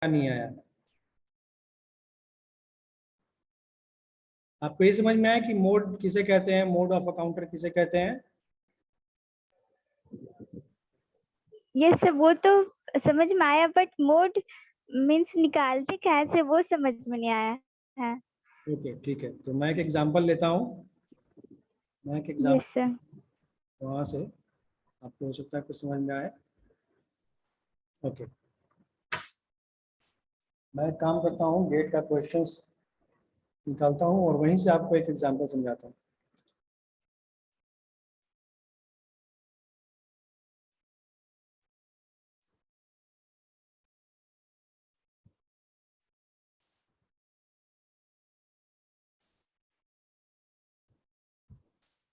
नहीं आया? आपको ये समझ में आया कि मोड किसे कहते हैं, मोड ऑफ अ काउंटर किसे कहते हैं? ये सब वो तो समझ में आया, बट मोड मीन्स निकालते कैसे वो समझ में नहीं आया है। ओके ठीक है, तो मैं एक एग्जांपल लेता हूँ। मैं एक यस एग्जांपल सर। वहाँ से आपको हो सकता है कुछ समझ में आए। ओके, मैं एक काम करता हूँ, गेट का क्वेश्चंस निकालता हूँ और वहीं से आपको एक एग्जांपल समझाता हूँ।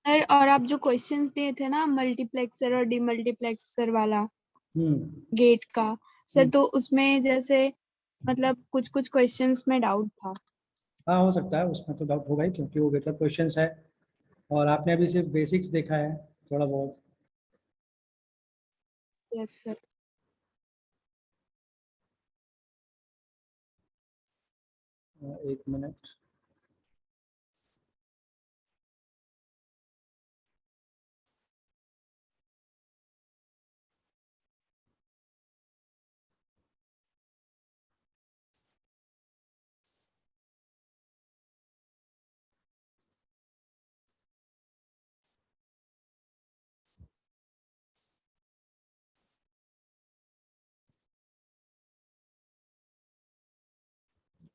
सर और आप जो क्वेश्चंस दिए थे ना मल्टीप्लेक्सर और डीमल्टीप्लेक्सर वाला गेट का, सर तो उसमें जैसे मतलब कुछ कुछ क्वेश्चंस में डाउट था। हाँ हो सकता है, उसमें तो डाउट होगा ही क्योंकि वो गेट का क्वेश्चंस है और आपने अभी सिर्फ बेसिक्स देखा है थोड़ा बहुत। Yes sir. एक मिनट।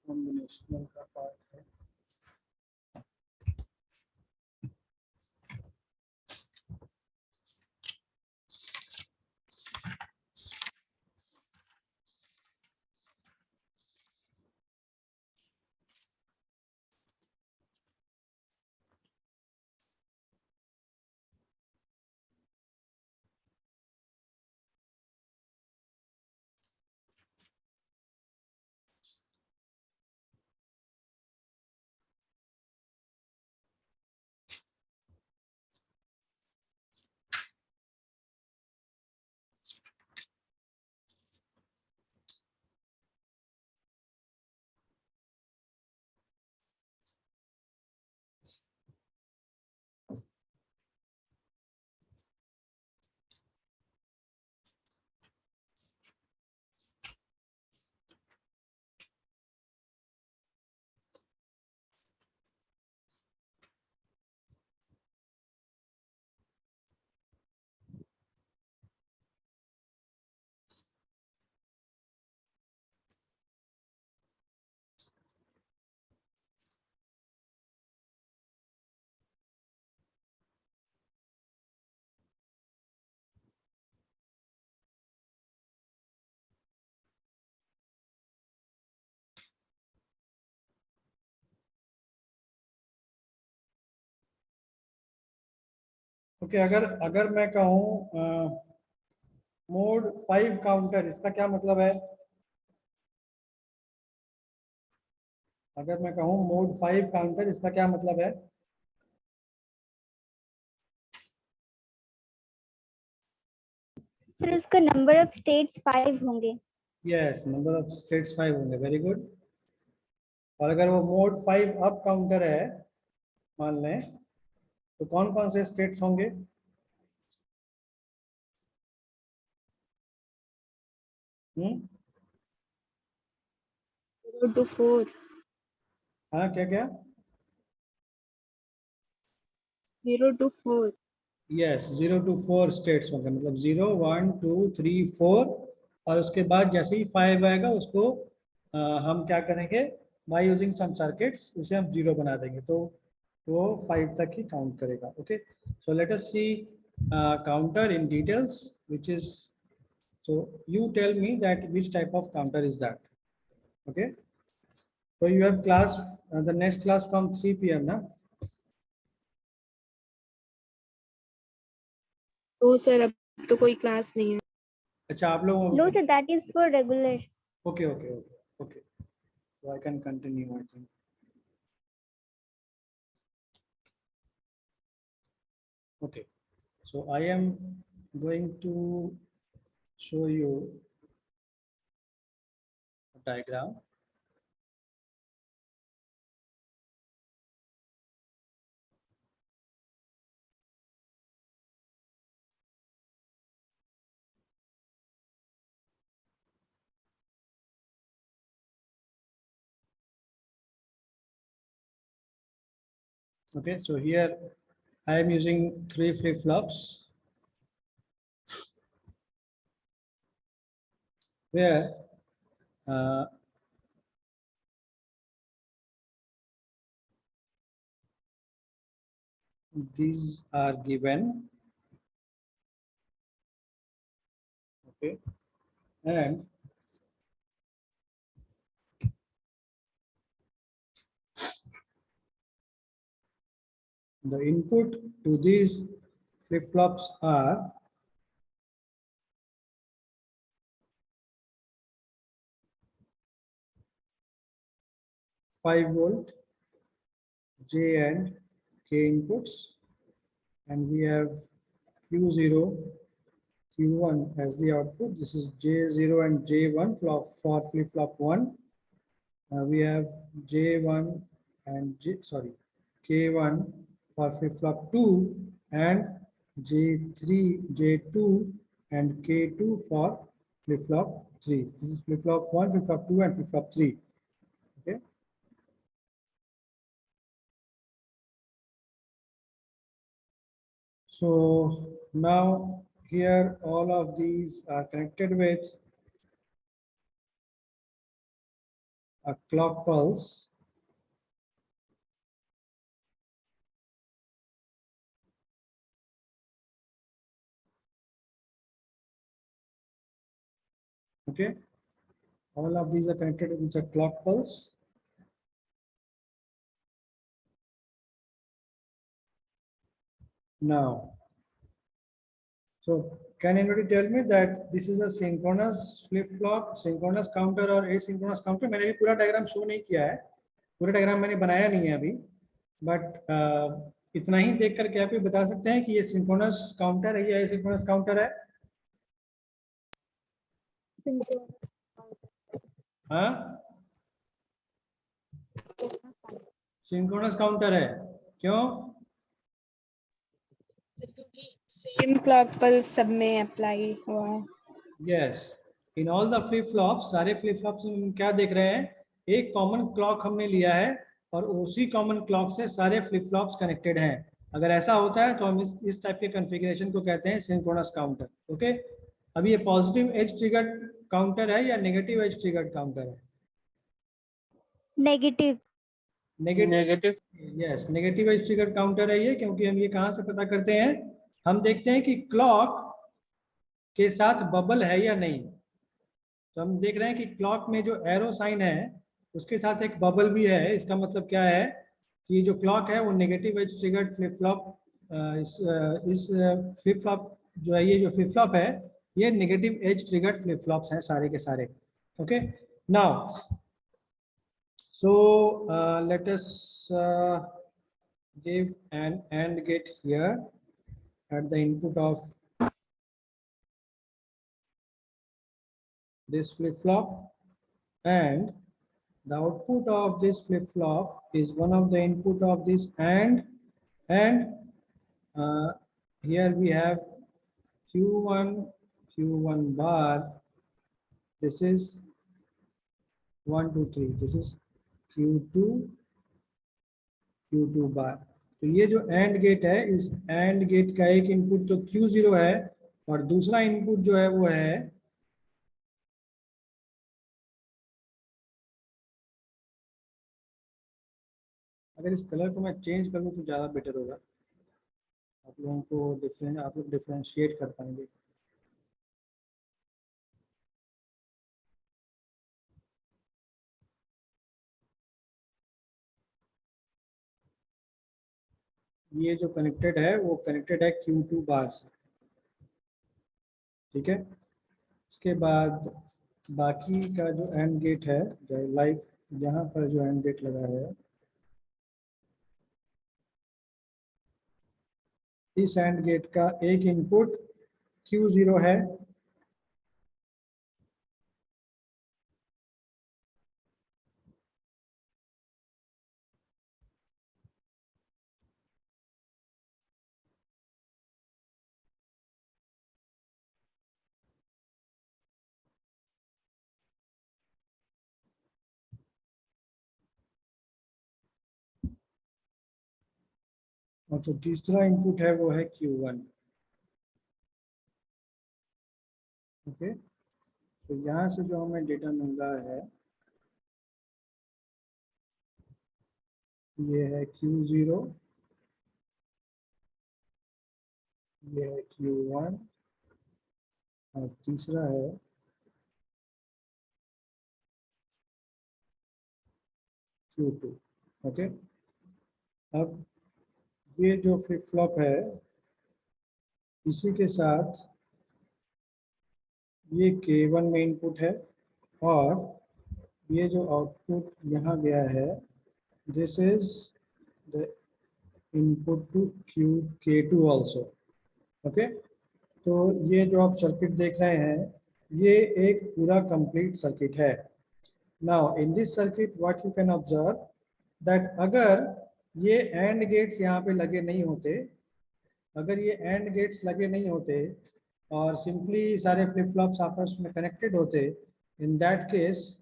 कॉम्बिनेशनल का पार्ट है। ओके, अगर अगर मैं कहूँ मोड 5 काउंटर, इसका क्या मतलब है? अगर मैं कहूँ मोड 5 काउंटर, इसका क्या मतलब है? सर उसका नंबर ऑफ स्टेट्स 5 होंगे। यस, नंबर ऑफ स्टेट्स 5 होंगे, वेरी गुड। और अगर वो मोड 5 अप काउंटर है मान लें, तो कौन कौन से स्टेट्स होंगे? हम्म, 0 to 4। हाँ क्या क्या? 0 to 4। यस, 0 to 4 स्टेट्स होंगे, मतलब 0 1 2 3 4। और उसके बाद जैसे ही 5 आएगा उसको हम क्या करेंगे, बाय यूजिंग सम सर्किट्स उसे हम 0 बना देंगे, तो वो 5 तक ही काउंट करेगा। Okay, so let us see counter in details which is, so you tell me that which type of counter is that. Okay, so you have class, the next class from 3 p.m. na? तो sir अब तो कोई class नहीं है। अच्छा आप लोग, no sir, that is for regular. Okay okay okay okay, so I can continue I think. Okay, so I am going to show you a diagram. Okay, so here I am using 3 flip-flops where these are given, okay, and the input to these flip-flops are 5 volt, J and K inputs, and we have Q0, Q1 as the output. This is J0 and J1 for flip-flop 1. We have J1 and K1 for flip-flop 2, and J3, J2 and K2 for flip-flop 3. This is flip-flop 1, flip-flop 2 and flip-flop 3. Okay. So now here all of these are connected with a clock pulse. Okay, all of these are connected with a clock pulse. Now, so can anybody tell me that this is a synchronous flip-flop, synchronous counter और asynchronous counter? मैंने भी पूरा diagram show नहीं किया है, पूरा diagram मैंने बनाया नहीं है अभी, बट इतना ही देख करके आप बता सकते हैं कि ये सिंक्रोनस काउंटर है या एसिंक्रोनस काउंटर है? हाँ, सिंक्रोनस काउंटर है। क्यों? सेम क्लॉक पल्स सब में अप्लाई हुआ है। Yes, in all the flip flops, सारे फ्लिप फ्लॉप्स में हम क्या देख रहे हैं, एक कॉमन क्लॉक हमने लिया है और उसी कॉमन क्लॉक से सारे फ्लिप फ्लॉप्स कनेक्टेड हैं। अगर ऐसा होता है तो हम इस टाइप के कॉन्फ़िगरेशन को कहते हैं सिंक्रोनस काउंटर। ओके, अभी ये पॉजिटिव एज ट्रिगर्ड काउंटर है या नेगेटिव एज ट्रिगर्ड काउंटर है? Negative. Negative, yes, negative edge triggered counter है ये, क्योंकि हम ये कहाँ से पता करते हैं, हम देखते हैं कि क्लॉक के साथ बबल है या नहीं। तो हम देख रहे हैं कि क्लॉक में जो एरो साइन है उसके साथ एक बबल भी है। इसका मतलब क्या है कि जो क्लॉक है वो negative edge triggered flip flop, इस फ्लिप फ्लॉप जो है, ये जो फ्लिप फ्लॉप है ये negative edge triggered flip flops हैं सारे के सारे। Okay, now so let us give an AND gate here at the input of this flip-flop, and the output of this flip-flop is one of the input of this AND, and here we have Q1 bar. This is 1 2 3, this is Q2 बार। तो ये जो AND gate है, इस AND gate का एक input तो Q0 है और दूसरा इनपुट जो है वो है अगर इस कलर को मैं चेंज कर लूँ तो ज़्यादा बेटर होगा, आप लोगों को आप लोग डिफरेंशिएट कर पाएंगे। ये जो कनेक्टेड है वो कनेक्टेड है Q2 बार से, ठीक है। इसके बाद बाकी का जो AND गेट है, लाइक यहाँ पर जो AND गेट लगा है, इस AND गेट का एक इनपुट Q0 है और जो तीसरा इनपुट है वो है Q1। ओके, तो यहाँ से जो हमें डेटा मिल रहा है ये है Q0, ये है Q1 और तीसरा है Q2। ओके, अब ये जो फ्लिप फ्लॉप है इसी के साथ ये K1 में इनपुट है और ये जो आउटपुट यहाँ गया है this is the input to K2 also. Okay, तो ये जो आप सर्किट देख रहे हैं ये एक पूरा कंप्लीट सर्किट है। Now in this circuit what you can observe that अगर ये एंड गेट्स यहाँ पे लगे नहीं होते, अगर ये एंड गेट्स लगे नहीं होते और सिंपली सारे फ्लिप फ्लॉप्स आपस में कनेक्टेड होते, इन दैट केस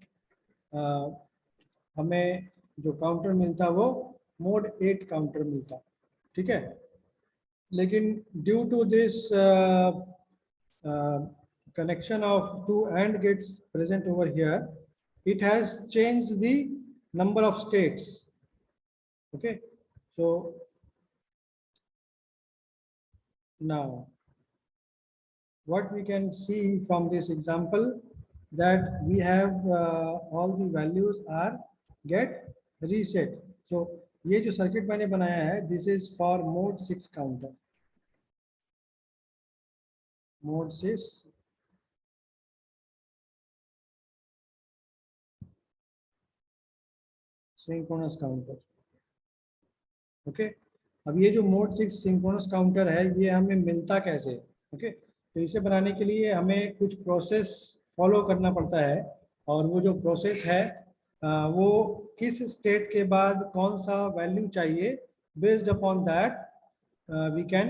हमें जो काउंटर मिलता वो मोड 8 काउंटर मिलता। ठीक है, लेकिन due to this connection of two AND gates present over here, it has changed the number of states. Okay, so now what we can see from this example that we have all the values are get reset. So ये जो circuit मैंने बनाया है this is for mode 6 counter, mode 6 synchronous counter. Okay, अब ये जो mode 6 synchronous counter है ये हमें मिलता कैसे? ओके, तो इसे बनाने के लिए हमें कुछ प्रोसेस फॉलो करना पड़ता है और वो जो प्रोसेस है वो किस स्टेट के बाद कौन सा वैल्यू चाहिए, based upon that we can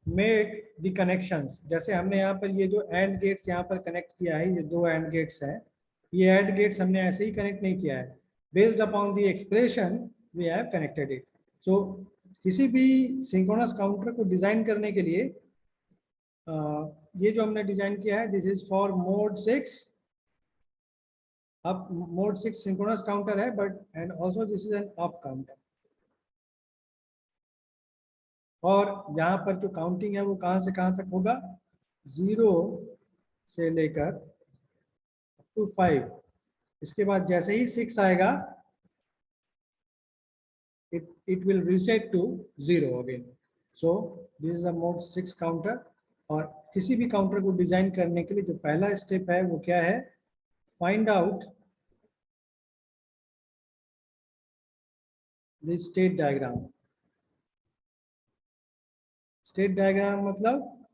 make the connections. जैसे हमने यहाँ पर ये जो एंड गेट्स यहाँ पर कनेक्ट किया है, ये दो एंड गेट्स हैं, ये एंड गेट्स हमने ऐसे ही कनेक्ट नहीं किया है, based upon the expression we have connected it. So किसी भी सिंक्रोनस काउंटर को डिजाइन करने के लिए ये जो हमने डिजाइन किया है दिस इज फॉर मोड 6। अब मोड 6 सिंक्रोनस काउंटर है but and also this is an up counter. और यहाँ पर जो काउंटिंग है वो कहाँ से कहाँ तक होगा, 0 से लेकर टू 5। इसके बाद जैसे ही 6 आएगा it will reset to 0 again. So this is a mode 6 counter। और किसी भी काउंटर को डिजाइन करने के लिए जो पहला स्टेप है वो क्या है, find out the state diagram. State diagram मतलब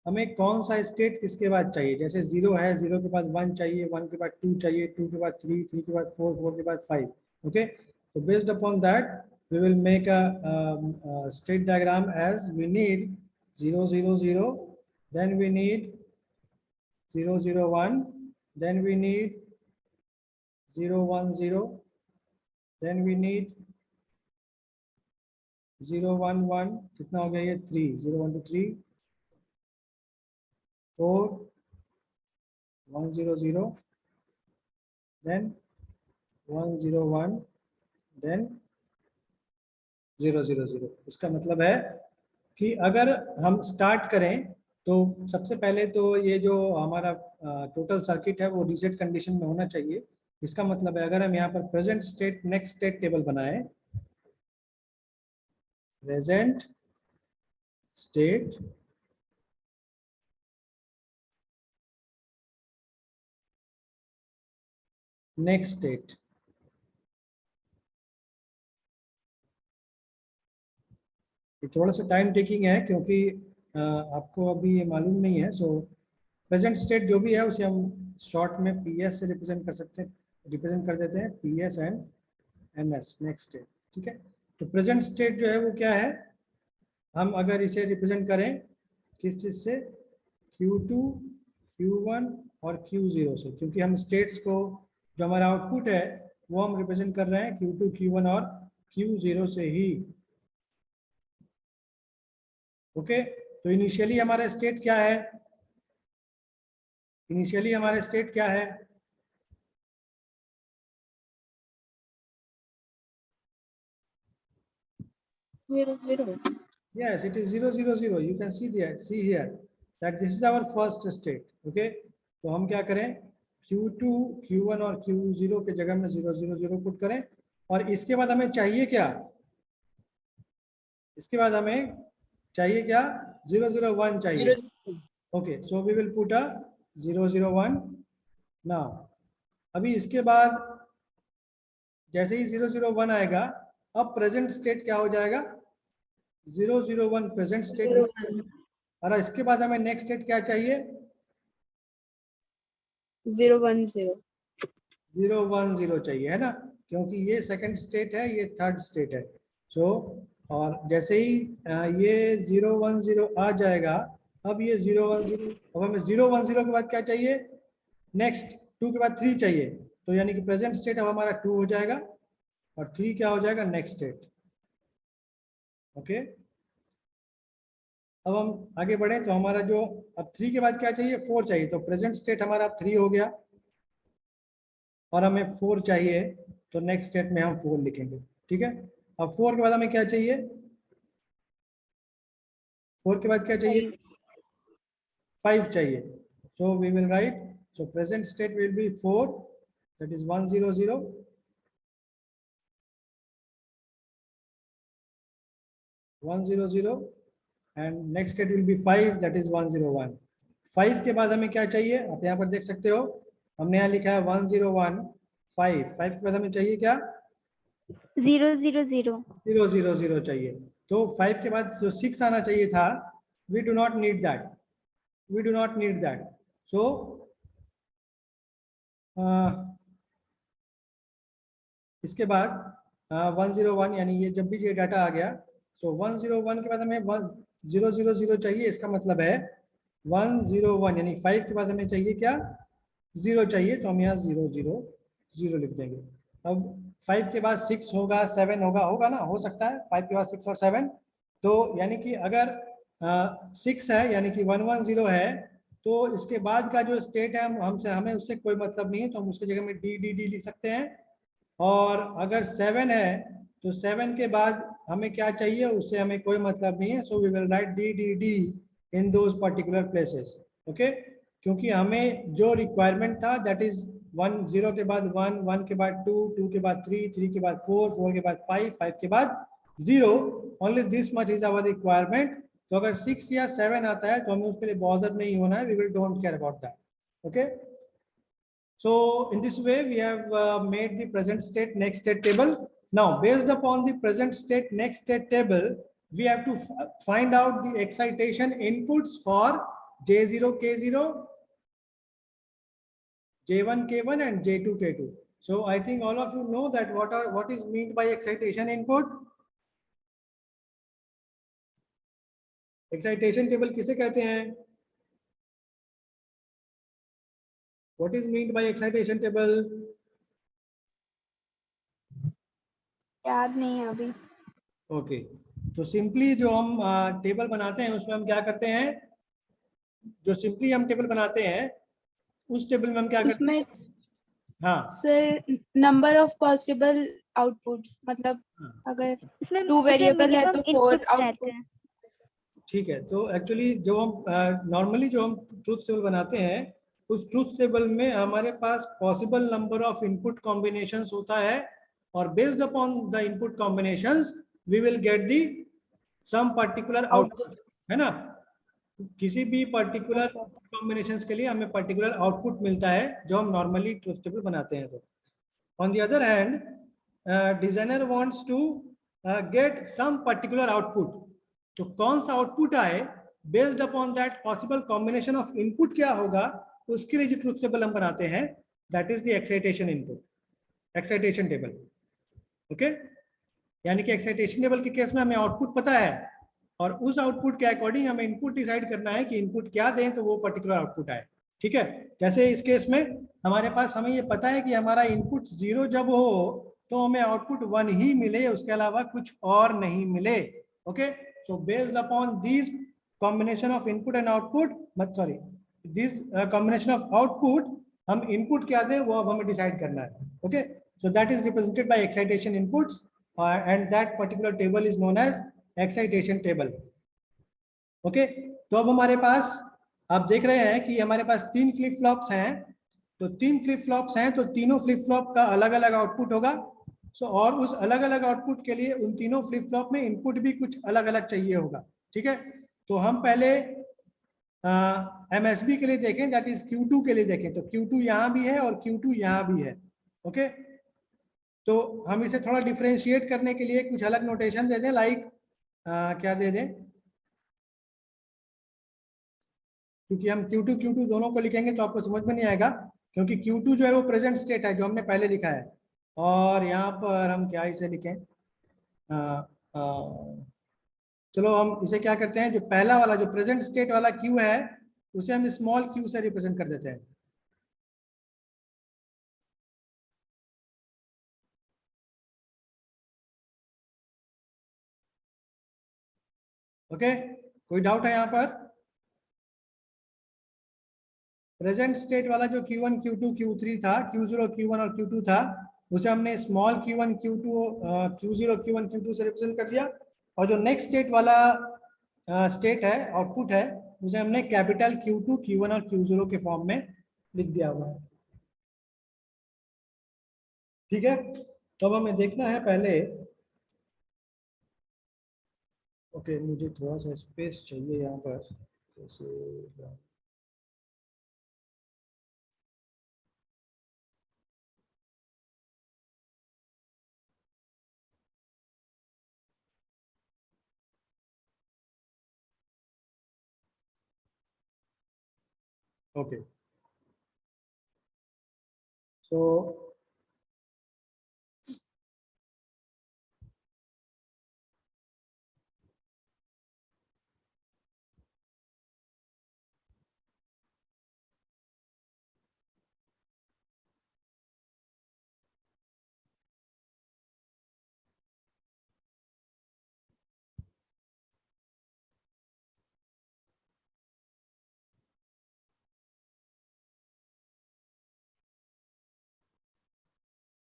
हमें कौन सा स्टेट किसके बाद चाहिए। जैसे 0 है, 0 के बाद 1 चाहिए, 1 के बाद 2 चाहिए, 2 के बाद 3, 3 के बाद 4, 4 के बाद 5। Okay, so based upon that we will make a state diagram as we need 0 0 0, then we need 0 0 1, then we need 0 1 0, then we need 0 1 1, कितना हो गया ये 3, 0 1 2 3 4 1 0 0, then 1 0 1, then 0 0 0। इसका मतलब है कि अगर हम स्टार्ट करें तो सबसे पहले तो ये जो हमारा टोटल सर्किट है वो रीसेट कंडीशन में होना चाहिए। इसका मतलब है अगर हम यहाँ पर present state next state table बनाए, प्रेजेंट स्टेट नेक्स्ट स्टेट, थोड़ा सा टाइम टेकिंग है क्योंकि आपको अभी ये मालूम नहीं है। सो प्रेजेंट स्टेट जो भी है उसे हम शॉर्ट में PS से रिप्रेजेंट कर सकते हैं, रिप्रेजेंट कर देते हैं PS and NS, next state. ठीक है, तो प्रेजेंट स्टेट जो है वो क्या है, हम अगर इसे रिप्रेजेंट करें किस चीज़ से, Q2 Q1 और Q0 से, क्योंकि हम स्टेट्स को जो हमारा आउटपुट है वो हम रिप्रेजेंट कर रहे हैं Q2 Q1 और Q0 से ही। ओके, तो इनिशियली हमारा स्टेट क्या है? इनिशियली हमारा स्टेट क्या है? Zero, zero. Yes, it is 0 0 0. You can see there, see here that this is our first state. Okay, तो हम क्या करें, Q2, Q1 और Q0 के जगह में 0 0 0 पुट करें, और इसके बाद हमें चाहिए क्या? इसके बाद हमें चाहिए क्या? 0 0 1 चाहिए. Okay, so we will put a 0 0 1 now. अभी इसके बाद जैसे ही 0 0 1 आएगा, अब प्रेजेंट स्टेट क्या हो जाएगा? 0 0 1 प्रेजेंट स्टेट. और इसके बाद हमें नेक्स्ट स्टेट क्या चाहिए? 0 1 0. 0 1 0 चाहिए, है ना, क्योंकि ये सेकंड स्टेट है, ये थर्ड स्टेट है. सो और जैसे ही ये 0 1 0 आ जाएगा, अब ये 0 1 0, अब हमें 0 1 0 के बाद क्या चाहिए? नेक्स्ट 2 के बाद 3 चाहिए. तो यानी कि प्रेजेंट स्टेट अब हमारा 2 हो जाएगा, और 3 क्या हो जाएगा? Next state. ओके, अब हम आगे बढ़े तो हमारा जो अब 3 के बाद क्या चाहिए? 4 चाहिए. तो प्रेजेंट स्टेट हमारा 3 हो गया, और हमें 4 चाहिए, तो नेक्स्ट स्टेट में हम 4 लिखेंगे. ठीक है, अब 4 के बाद हमें क्या चाहिए? 4 के बाद क्या चाहिए? 5 चाहिए. So we will write, so present state will be 4, that is 1 0 0. 1 0 0, and next state will be 5, that is 1 0 1. 5 के बाद हमें क्या चाहिए? आप यहाँ पर देख सकते हो, हमने यहाँ लिखा है 1 0 1 5. 5 के बाद हमें चाहिए क्या? 0 0 0. 0 0 0 चाहिए. तो 5 के बाद जो 6 आना चाहिए था, we do not need that, we do not need that. So इसके बाद 1 0 1, यानी ये जब भी ये डाटा आ गया, सो 1 0 1 के बाद हमें 1 0 0 0 चाहिए. इसका मतलब है 1 0 1, यानी 5 के बाद हमें चाहिए क्या? 0 चाहिए. तो हम यहाँ 0 0 0 लिख देंगे. अब 5 के बाद 6 होगा, 7 होगा, होगा ना, हो सकता है 5 के बाद 6 और 7. तो यानी कि अगर 6 है, यानी कि 1 1 0 है, तो इसके बाद का जो स्टेट है हमें उससे कोई मतलब नहीं है, तो हम उसकी जगह में डी डी डी लिख सकते हैं. और अगर 7 है, तो 7 के बाद हमें क्या चाहिए? उससे हमें कोई मतलब नहीं है. So we will write D D D in those particular places. Okay, क्योंकि हमें जो रिक्वायरमेंट था, दैट इज 1 0 के बाद 1, 1 के बाद 2, 2 के बाद 3, 3 के बाद 4, 4 के बाद 5, 5 के बाद 0. Only this much is our requirement. तो अगर 6 या 7 आता है तो हमें उसके लिए बॉदर नहीं होना है. We will don't care about that. Okay, so in this way we have made the present state next state table. Now based upon the present state next state table, we have to find out the excitation inputs for J0 K0, J1 K1 and J2 K2. So I think all of you know that what is meant by excitation input. Excitation table किसे कहते हैं? What is meant by excitation table? याद नहीं है अभी. Okay, तो simply जो हम टेबल बनाते हैं उसमें हम क्या करते हैं? जो सिंपली हम टेबल बनाते हैं उस टेबल में हम क्या करते हैं? हाँ sir, number of possible outputs, मतलब अगर 2 वेरिएबल है तो 4 आउटपुट. ठीक है, तो एक्चुअली जो हम नॉर्मली जो हम ट्रूथ टेबल बनाते हैं, उस ट्रूथ टेबल में हमारे पास possible number of input combinations होता है, और based upon the input combinations we will get the some particular output, है ना. किसी भी पर्टिकुलर कॉम्बिनेशंस के लिए हमें पर्टिकुलर आउटपुट मिलता है जो हम नॉर्मली ट्रूथ टेबल बनाते हैं. तो on the other hand designer wants to get some particular output. तो कौन सा आउटपुट आए, based upon that possible combination of input क्या होगा, उसके लिए जो ट्रूथ टेबल हम बनाते हैं, that is the excitation input, excitation table. Okay, यानी कि एक्साइटेशन टेबल के केस में हमें आउटपुट पता है, और उस आउटपुट के अकॉर्डिंग हमें इनपुट डिसाइड करना है कि इनपुट क्या दें तो वो पर्टिकुलर आउटपुट आए. ठीक है, जैसे इस केस में हमारे पास हमें ये पता है कि हमारा इनपुट 0 जब हो तो हमें आउटपुट 1 ही मिले, उसके अलावा कुछ और नहीं मिले. Okay, so based upon these combination of input and output, but sorry, this combination of output, हम input क्या दें वो अब हमें decide करना है. Okay, so that is represented by excitation inputs, and that particular table is known as excitation table. Okay, तो अब हमारे पास आप देख रहे हैं कि हमारे पास 3 फ्लिप फ्लॉप्स हैं. तो 3 फ्लिप फ्लॉप्स हैं, तो तीनों फ्लिप फ्लॉप का अलग अलग आउटपुट होगा. और उस अलग अलग आउटपुट के लिए उन तीनों फ्लिप फ्लॉप में इनपुट भी कुछ अलग अलग चाहिए होगा. ठीक है, तो हम पहले MSB के लिए देखें, दैट इज Q2 के लिए देखें. तो Q2 यहाँ भी है और Q2 यहाँ भी है. ओके, तो हम इसे थोड़ा डिफरेंशिएट करने के लिए कुछ अलग नोटेशन दे दें. लाइक क्या दे दें, क्योंकि हम Q2 दोनों को लिखेंगे तो आपको समझ में नहीं आएगा, क्योंकि Q2 जो है वो प्रेजेंट स्टेट है जो हमने पहले लिखा है. और यहाँ पर हम क्या इसे लिखें, चलो हम इसे क्या करते हैं, जो पहला वाला जो प्रेजेंट स्टेट वाला Q है उसे हम स्मॉल q से रिप्रेजेंट कर देते हैं. ओके, कोई डाउट है यहाँ पर? प्रेजेंट स्टेट वाला जो Q1 Q2 Q3 था, Q0 Q1 और Q2 था, उसे हमने small Q1 Q2 Q0 Q1 Q2 से रिप्रेजेंट कर दिया. और जो नेक्स्ट स्टेट वाला स्टेट है, आउटपुट है, उसे हमने कैपिटल Q2 Q1 और Q0 के फॉर्म में लिख दिया हुआ है. ठीक है, तो अब हमें देखना है पहले. ओके, मुझे थोड़ा सा स्पेस चाहिए यहाँ पर. जैसे ओके, सो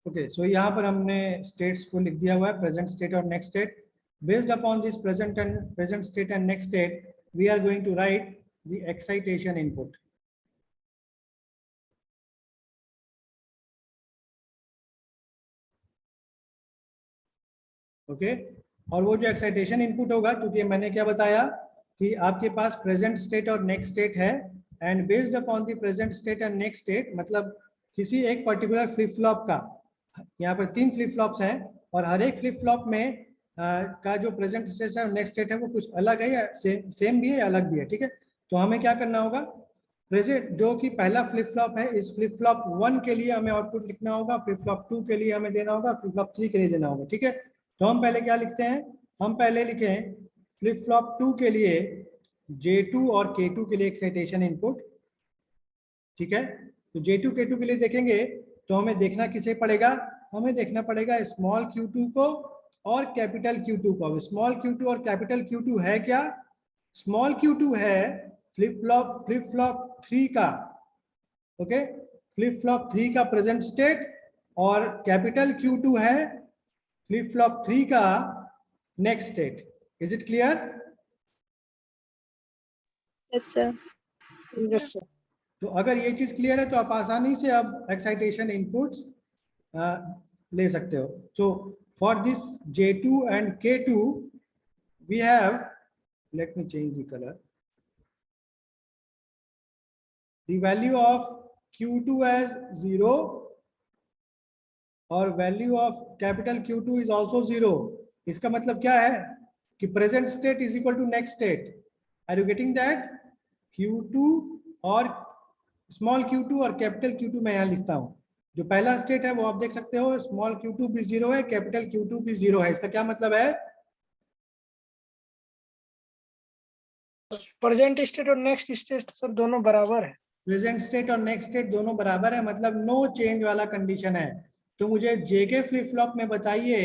ओके, सो यहाँ पर हमने स्टेट्स को लिख दिया हुआ है, प्रेजेंट स्टेट और next state. Based upon this present state and next state, we are going to write the excitation input. Okay, और वो जो एक्साइटेशन इनपुट होगा, क्योंकि मैंने क्या बताया कि आपके पास प्रेजेंट स्टेट और नेक्स्ट स्टेट है, and based upon the present state and next state, मतलब किसी एक पर्टिकुलर फ्लिप फ्लॉप का, यहाँ पर 3 फ्लिप फ्लॉप्स हैं और हर एक फ्लिप फ्लॉप में का जो प्रेजेंट स्टेट और नेक्स्ट स्टेट है वो कुछ अलग है या सेम भी है या अलग भी है. ठीक है, तो हमें क्या करना होगा, प्रेजेंट जो कि पहला फ्लिप फ्लॉप है, इस फ्लिप फ्लॉप 1 के लिए हमें आउटपुट लिखना होगा, फ्लिप फ्लॉप 2 के लिए हमें देना होगा, फ्लिप फ्लॉप 3 के लिए देना होगा. ठीक है, तो हम पहले क्या लिखते हैं, हम पहले लिखें फ्लिप फ्लॉप 2 के लिए J2 और K2 के लिए एक्साइटेशन इनपुट. ठीक है, तो J2 K2 के लिए देखेंगे तो हमें देखना किसे पड़ेगा, हमें देखना पड़ेगा स्मॉल Q2 को और कैपिटल Q2 को. स्मॉल Q2 और कैपिटल Q2 है क्या, स्मॉल Q2 है फ्लिप फ्लॉप 3 का. ओके, फ्लिप फ्लॉप 3 का प्रेजेंट स्टेट, और कैपिटल Q2 है फ्लिप फ्लॉप 3 का next state. Is it clear? Yes sir. Yes sir. तो अगर ये चीज क्लियर है तो आप आसानी से अब एक्साइटेशन इनपुट्स ले सकते हो. So for this J2 and K2 we have, let me change the color, the value of Q2 as 0 और value of capital Q2 is also 0. इसका मतलब क्या है कि present state is equal to next state. Are you getting that? Q2 और small Q2 और capital Q2 मैं यहाँ लिखता हूँ. जो पहला स्टेट है वो आप देख सकते हो, स्मॉल Q2 भी 0 है, कैपिटल Q2 भी 0 है. इसका क्या मतलब है? प्रेजेंट स्टेट और नेक्स्ट स्टेट सर दोनों बराबर है. प्रेजेंट स्टेट और नेक्स्ट स्टेट दोनों बराबर है, मतलब नो चेंज वाला कंडीशन है. तो मुझे जेके फ्लिप फ्लॉप में बताइए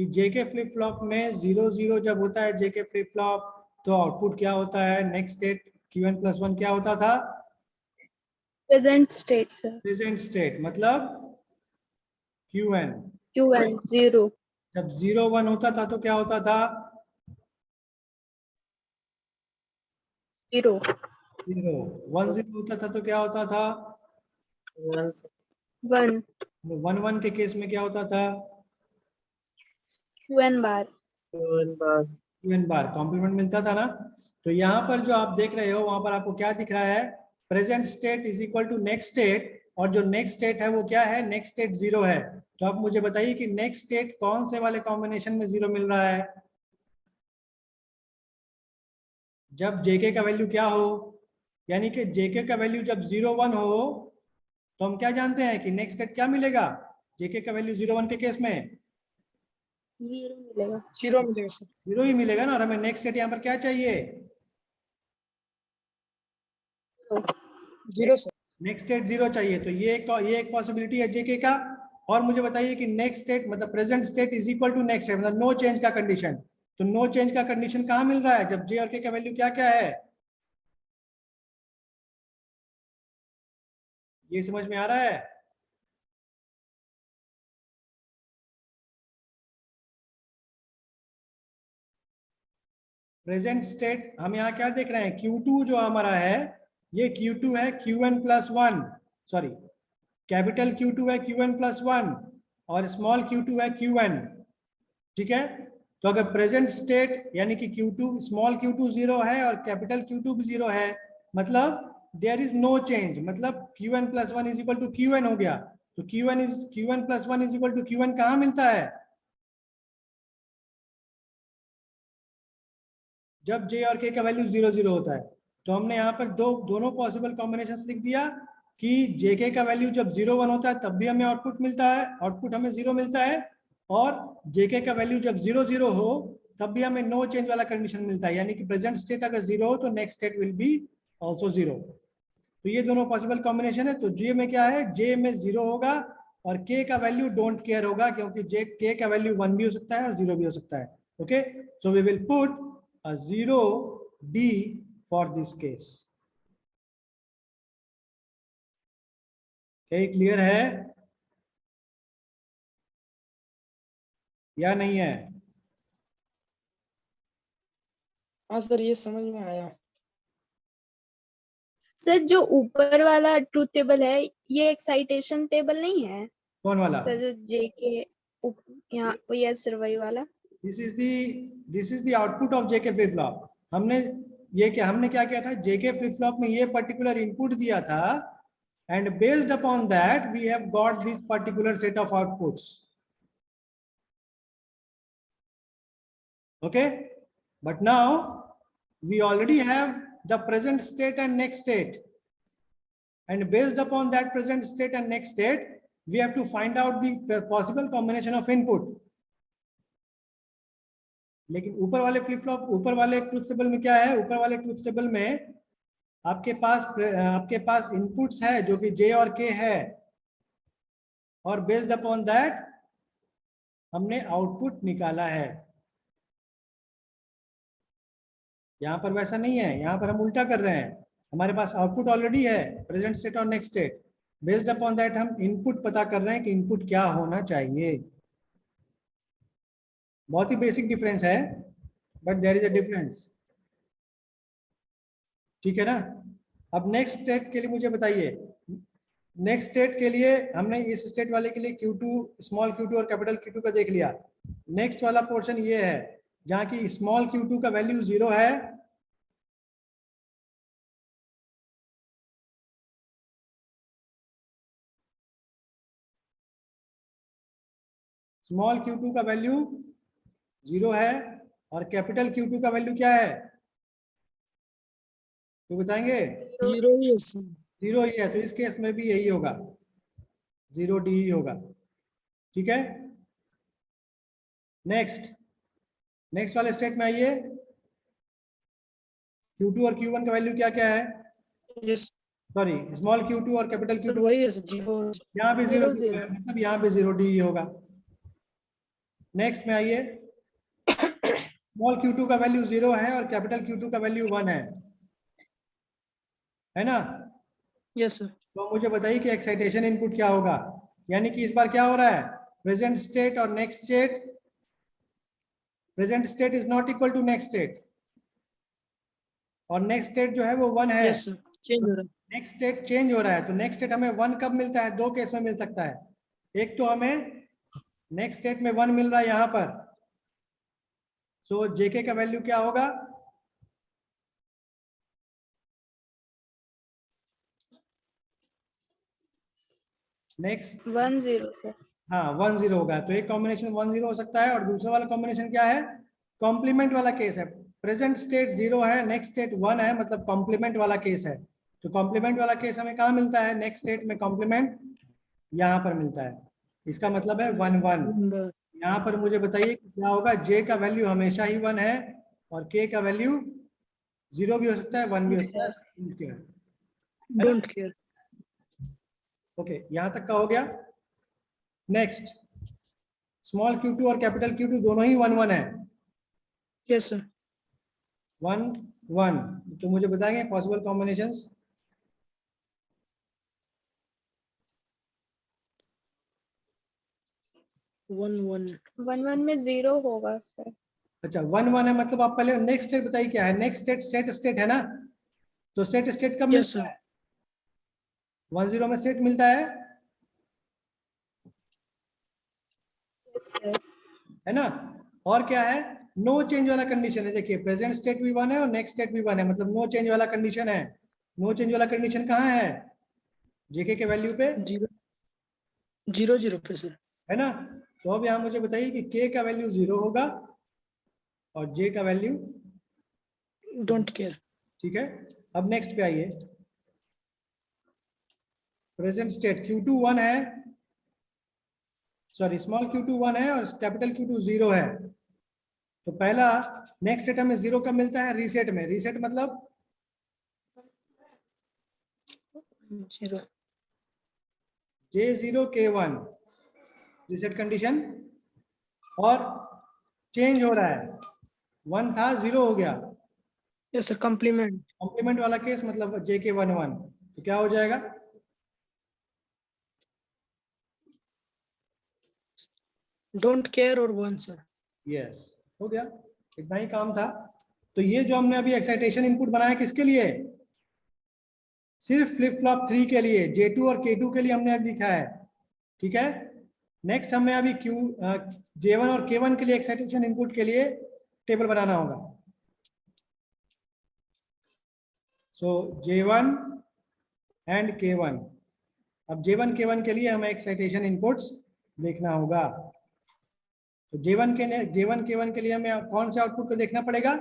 कि जेके फ्लिप फ्लॉप में 0 0 जब होता है जेके फ्लिप फ्लॉप तो आउटपुट क्या होता है, नेक्स्ट स्टेट Qn+1 क्या होता था, present state sir. Present state मतलब Qn। Qn 0। जब 0 1 होता था तो क्या होता था, 0 0 1 0 होता था तो क्या होता था, 1 1 1 के केस में क्या होता था, Qn बार। Qn बार कॉम्प्लीमेंट मिलता था ना। तो यहाँ पर जो आप देख रहे हो वहां पर आपको क्या दिख रहा है, present state is equal to next state, और जो नेक्स्ट स्टेट है वो क्या है, नेक्स्ट स्टेट 0 है। तो आप मुझे बताइए कि नेक्स्ट स्टेट कौन से वाले कॉम्बिनेशन में 0 मिल रहा है, जब जेके का वैल्यू क्या हो, यानी कि जेके का वैल्यू जब 0 1 हो तो हम क्या जानते हैं कि नेक्स्ट स्टेट क्या मिलेगा, जेके का वैल्यू 0 1 के केस में 0 मिलेगा। 0 मिलेगा सर। 0 ही मिलेगा ना, और हमें नेक्स्ट स्टेट यहाँ पर क्या चाहिए, 0 सर। नेक्स्ट स्टेट 0 चाहिए। तो ये एक पॉसिबिलिटी है जेके का। और मुझे बताइए कि नेक्स्ट स्टेट मतलब present state is equal to next state मतलब नो चेंज का कंडीशन। तो नो चेंज का कंडीशन कहाँ मिल रहा है, जब जे और के का वैल्यू क्या क्या है, ये समझ में आ रहा है। प्रेजेंट स्टेट हम यहाँ क्या देख रहे हैं, Q2 जो हमारा है ये Q2 है Qn+1, सॉरी कैपिटल Q2 है Qn+1 और स्मॉल Q2 है Qn, ठीक है। तो अगर प्रेजेंट स्टेट यानी कि Q2 स्मॉल Q2 0 है और कैपिटल Q2 भी 0 है, मतलब देयर इज नो चेंज, मतलब Qn+1 is equal to Qn हो गया। तो Qn+1 is equal to Qn कहाँ मिलता है, जब j और k का वैल्यू 0 0 होता है। तो हमने यहाँ पर दोनों पॉसिबल कॉम्बिनेशंस लिख दिया कि jk का वैल्यू जब 0 1 होता है तब भी हमें आउटपुट मिलता है, आउटपुट हमें 0 मिलता है, और jk का वैल्यू जब 0 0 हो तब भी हमें नो चेंज वाला कंडीशन मिलता है, यानी कि प्रेजेंट स्टेट अगर 0 हो तो next state will B also 0। तो ये दोनों पॉसिबल कॉम्बिनेशन है। तो j में क्या है, j में 0 होगा और k का वैल्यू डोंट केयर होगा, क्योंकि k का वैल्यू 1 भी हो सकता है और 0 भी हो सकता है। Okay, so we will put a 0D for this case। क्या क्लियर है या नहीं है? हाँ सर ये समझ में आया। सर जो ऊपर वाला ट्रूथ टेबल है ये एक्साइटेशन टेबल नहीं है कौन वाला सर, जो जेके यहाँ यस सर वही वाला। This is the output of JK flip flop. हमने क्या किया था, जेके फ्लिप फ्लॉप में ये पर्टिकुलर इनपुट दिया था and based upon that we have got this particular set of outputs. Okay, but now we already have the present state and next state, and based upon that present state and next state we have to find out the possible combination of input। लेकिन ऊपर वाले flip flop ऊपर वाले truth table में क्या है, ऊपर वाले ट्रूथ टेबल में आपके पास इनपुट्स है जो कि J और K है, और बेस्ड अपॉन दैट हमने आउटपुट निकाला है। यहाँ पर वैसा नहीं है, यहाँ पर हम उल्टा कर रहे हैं, हमारे पास आउटपुट ऑलरेडी है प्रेजेंट स्टेट और next state, based upon that हम इनपुट पता कर रहे हैं कि इनपुट क्या होना चाहिए। बहुत ही बेसिक डिफरेंस है, but there is a difference, ठीक है ना। अब नेक्स्ट स्टेट के लिए मुझे बताइए, नेक्स्ट स्टेट के लिए हमने इस स्टेट वाले के लिए Q2 स्मॉल Q2 और कैपिटल Q2 का देख लिया। नेक्स्ट वाला पोर्शन ये है जहाँ की स्मॉल Q2 का वैल्यू 0 है स्मॉल Q2 का वैल्यू 0 है और कैपिटल Q2 का वैल्यू क्या है, तो बताएंगे 0 ही है सर। 0 ही है। तो इस केस में भी यही होगा, 0D ही होगा, ठीक है। नेक्स्ट वाले स्टेट में आइए, Q2 और Q1 का वैल्यू क्या क्या है, यस सॉरी स्मॉल Q2 और कैपिटल Q2, वही है सर। 0 यहाँ पे 0 है, मतलब यहाँ पे 0D ही होगा। नेक्स्ट में आइए, स्मॉल q2 का वैल्यू 0 है और कैपिटल Q2 का वैल्यू 1 है ना? Yes sir. तो मुझे बताइए कि एक्साइटेशन इनपुट क्या होगा, यानी कि इस बार क्या हो रहा है, प्रेजेंट स्टेट और next state, present state is not equal to next state, और नेक्स्ट स्टेट जो है वो 1 है। यस सर, चेंज हो रहा है। नेक्स्ट स्टेट चेंज हो रहा है, तो नेक्स्ट स्टेट हमें 1 कब मिलता है, 2 केस में मिल सकता है। एक तो हमें नेक्स्ट स्टेट में 1 मिल रहा है यहाँ पर, सो जेके का वैल्यू क्या होगा, नेक्स्ट 10 सर। हाँ 10 होगा, तो एक कॉम्बिनेशन 10 हो सकता है, और दूसरा वाला कॉम्बिनेशन क्या है, कॉम्प्लीमेंट वाला केस है। प्रेजेंट स्टेट 0 है, नेक्स्ट स्टेट 1 है, मतलब कॉम्प्लीमेंट वाला केस है। तो कॉम्प्लीमेंट वाला केस हमें कहाँ मिलता है, नेक्स्ट स्टेट में कॉम्प्लीमेंट यहाँ पर मिलता है, इसका मतलब है 1 1। यहाँ पर मुझे बताइए क्या होगा, जे का वैल्यू हमेशा ही 1 है और के का वैल्यू 0 भी हो सकता है, 1 भी हो सकता है। Don't care. ओके, यहाँ तक का हो गया। नेक्स्ट, स्मॉल q2 और कैपिटल Q2 दोनों ही 1 1 है। Yes sir. 1 1, तो मुझे बताएंगे पॉसिबल कॉम्बिनेशंस। 1 1 1 1 में 0 होगा सर। अच्छा 1 1 है, मतलब आप पहले नेक्स्ट स्टेट बताइए क्या है, नेक्स्ट स्टेट सेट स्टेट है ना, तो सेट स्टेट कब यस मिलता सर। है, 1 0 में सेट मिलता है ना। और क्या है, नो चेंज वाला कंडीशन है, देखिए प्रेजेंट स्टेट भी 1 है और नेक्स्ट स्टेट भी 1 है, मतलब नो चेंज वाला कंडीशन है। नो चेंज वाला कंडीशन कहाँ है, जेके के वैल्यू पे 0 0 0 पे सर। है ना। तो अब यहाँ मुझे बताइए कि के का वैल्यू 0 होगा और जे का वैल्यू, डोंट केयर। ठीक है। अब नेक्स्ट पे आइए, प्रेजेंट स्टेट Q2 1 है, सॉरी स्मॉल q2 1 है और कैपिटल Q2 0 है। तो पहला नेक्स्ट स्टेट हमें 0 कब मिलता है, रीसेट में। रीसेट मतलब 0 J0 K1 रीसेट कंडीशन, और चेंज हो रहा है, 1 था 0 हो गया, यस सर। कॉम्प्लीमेंट। कॉम्प्लीमेंट वाला केस मतलब JK1 1, तो क्या हो जाएगा, डोंट केयर और 1 सर। यस हो गया, इतना ही काम था। तो ये जो हमने अभी एक्साइटेशन इनपुट बनाया किसके लिए, सिर्फ फ्लिप फ्लॉप 3 के लिए, J2 और K2 के लिए हमने अभी लिखा है, ठीक है। नेक्स्ट हमें अभी J1 और K1 के लिए एक्साइटेशन इनपुट के लिए टेबल बनाना होगा। सो J1 एंड K1, अब J1 K1 के लिए हमें एक्साइटेशन इनपुट्स देखना होगा। तो J1 K1 के लिए हमें कौन से आउटपुट को देखना पड़ेगा,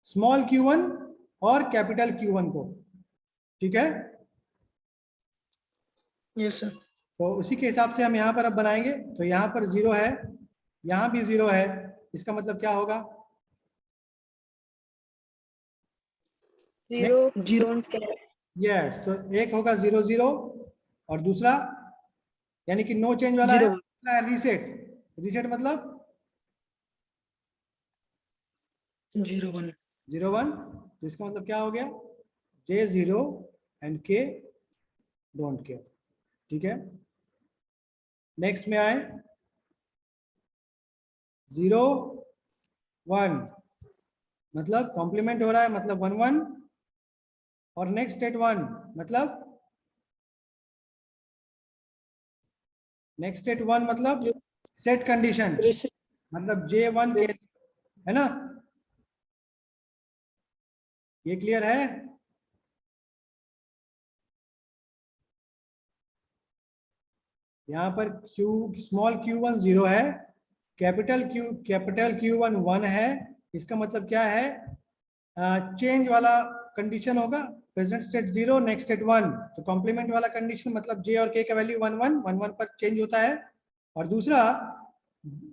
स्मॉल q1 और कैपिटल Q1 को, ठीक है। Yes sir. तो उसी के हिसाब से हम यहाँ पर अब बनाएंगे। तो यहाँ पर 0 है, यहाँ भी 0 है, इसका मतलब क्या होगा, 0 डोंट केयर। यस, तो एक होगा 0 0 और दूसरा यानी कि नो चेंज वाला 0 है रीसेट। रीसेट मतलब 0 1 0 1, तो इसका मतलब क्या हो गया, J0 and K don't care, ठीक है। नेक्स्ट में आए 0 1, मतलब कॉम्प्लीमेंट हो रहा है, मतलब 1 1, और नेक्स्ट स्टेट 1 मतलब नेक्स्ट स्टेट 1 मतलब सेट कंडीशन, मतलब J1 के, है ना, ये क्लियर है। यहाँ पर स्मॉल q1 0 है, कैपिटल Q1 1 है, इसका मतलब क्या है, चेंज वाला कंडीशन होगा, प्रेजेंट स्टेट 0 नेक्स्ट स्टेट 1, तो कॉम्प्लीमेंट वाला कंडीशन मतलब J और K का वैल्यू 1 1 1 1 पर चेंज होता है। और दूसरा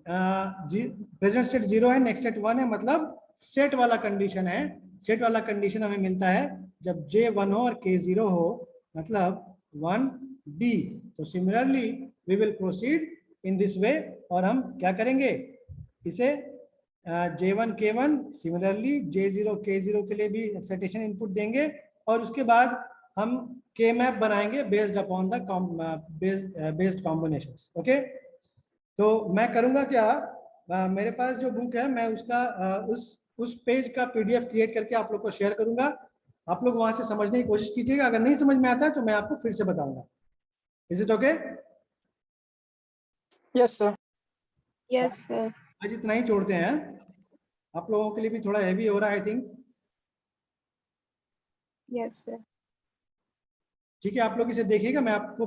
प्रेजेंट स्टेट 0 है नेक्स्ट स्टेट 1 है, मतलब सेट वाला कंडीशन है। सेट वाला कंडीशन हमें मिलता है जब J 1 हो और K 0 हो, मतलब 1 D। तो similarly we will proceed in this way, और हम क्या करेंगे, इसे J1 K1 similarly J0 K0 के लिए भी एक्साइटेशन इनपुट देंगे और उसके बाद हम K मैप बनाएंगे based upon the based combinations. Okay, तो मैं करूंगा क्या, मेरे पास जो बुक है मैं उसका उस पेज का PDF क्रिएट करके आप लोग को शेयर करूंगा। आप लोग वहां से समझने की कोशिश कीजिएगा, अगर नहीं समझ में आता है तो मैं आपको फिर से बताऊंगा। Is it okay? Yes sir. Yes sir. आज इतना ही छोड़ते हैं, आप लोगों के लिए भी थोड़ा हैवी हो रहा है आई थिंक। Yes sir. ठीक है, आप लोग इसे देखिएगा, मैं आपको